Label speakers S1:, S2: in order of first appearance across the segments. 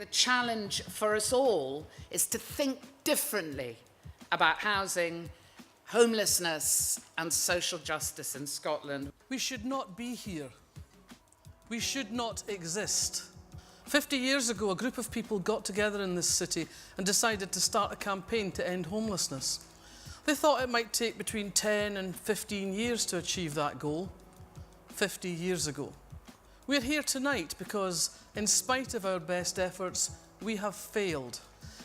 S1: the challenge for us all is to think differently about housing, homelessness and social justice in Scotland.
S2: We should not be here. We should not exist. 50 years ago, a group of people got together in this city and decided to start a campaign to end homelessness. They thought it might take between 10 and 15 years to achieve that goal. 50 years ago. We're here tonight because, in spite of our best efforts, we have failed.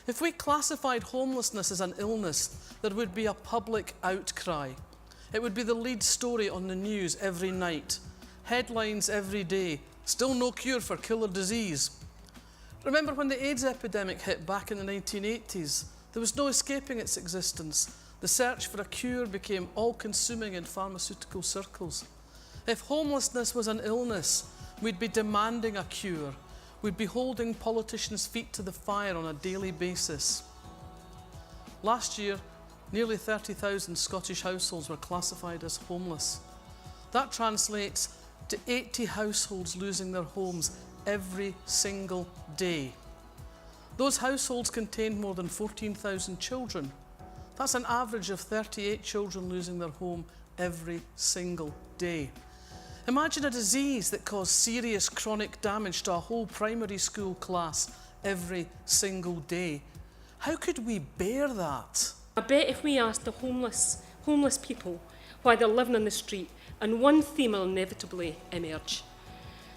S2: If we classified homelessness as an illness, there would be a public outcry. It would be the lead story on the news every night. Headlines every day. Still no cure for killer disease. Remember when the AIDS epidemic hit back in the 1980s? There was no escaping its existence. The search for a cure became all-consuming in pharmaceutical circles. If homelessness was an illness, we'd be demanding a cure. We'd be holding politicians' feet to the fire on a daily basis. Last year, nearly 30,000 Scottish households were classified as homeless. That translates to 80 households losing their homes every single day. Those households contained more than 14,000 children. That's an average of 38 children losing their home every single day. Imagine a disease that caused serious chronic damage to a whole primary school class every single day. How could we bear that?
S3: I bet if we asked the homeless people why they're living on the street, and one theme will inevitably emerge.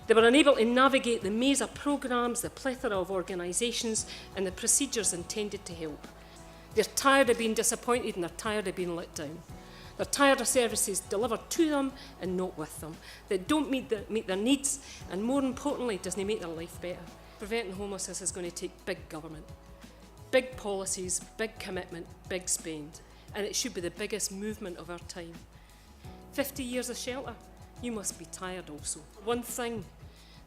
S3: They were unable to navigate the maze of programmes, the plethora of organisations and the procedures intended to help. They're tired of being disappointed and they're tired of being let down. They're tired of services delivered to them and not with them, that don't meet their needs and, more importantly, doesn't make their life better. Preventing homelessness is going to take big government, big policies, big commitment, big spend, and it should be the biggest movement of our time. 50 years of shelter, you must be tired also. One thing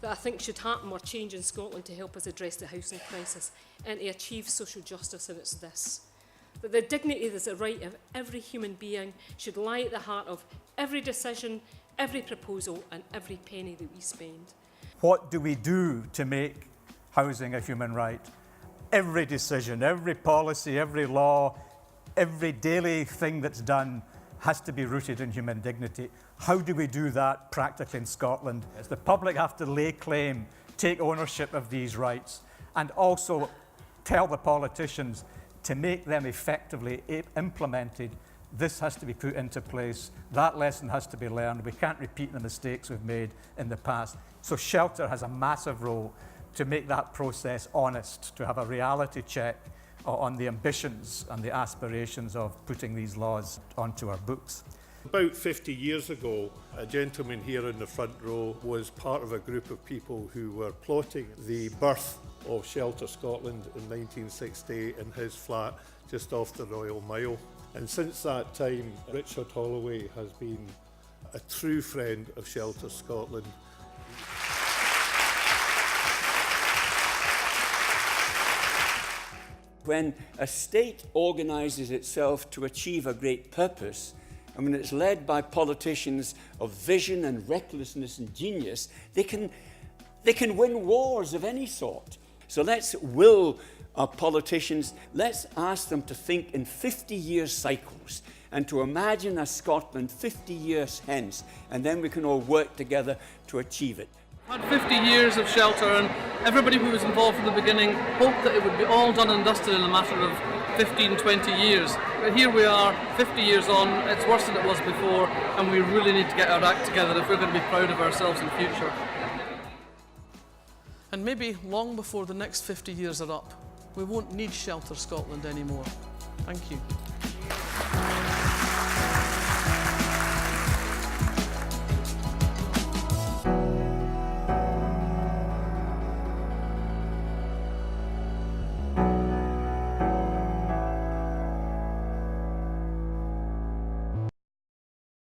S3: that I think should happen or change in Scotland to help us address the housing crisis and to achieve social justice, and it's this: that the dignity that is the right of every human being should lie at the heart of every decision, every proposal and every penny that we spend.
S4: What do we do to make housing a human right? Every decision, every policy, every law, every daily thing that's done has to be rooted in human dignity. How do we do that practically in Scotland? As the public have to lay claim, take ownership of these rights, and also tell the politicians to make them effectively implemented. This has to be put into place. That lesson has to be learned. We can't repeat the mistakes we've made in the past. So shelter has a massive role to make that process honest, to have a reality check on the ambitions and the aspirations of putting these laws onto our books.
S5: About 50 years ago, a gentleman here in the front row was part of a group of people who were plotting the birth of Shelter Scotland in 1960 in his flat just off the Royal Mile. And since that time, Richard Holloway has been a true friend of Shelter Scotland.
S6: When a state organises itself to achieve a great purpose, and when it's led by politicians of vision and recklessness and genius, they can win wars of any sort. So let's will our politicians, let's ask them to think in 50-year cycles and to imagine a Scotland 50 years hence, and then we can all work together to achieve it.
S2: Had 50 years of shelter, and everybody who was involved from the beginning hoped that it would be all done and dusted in a matter of 15, 20 years. But here we are, 50 years on, it's worse than it was before, and we really need to get our act together if we're going to be proud of ourselves in future. And maybe long before the next 50 years are up, we won't need Shelter Scotland anymore. Thank you.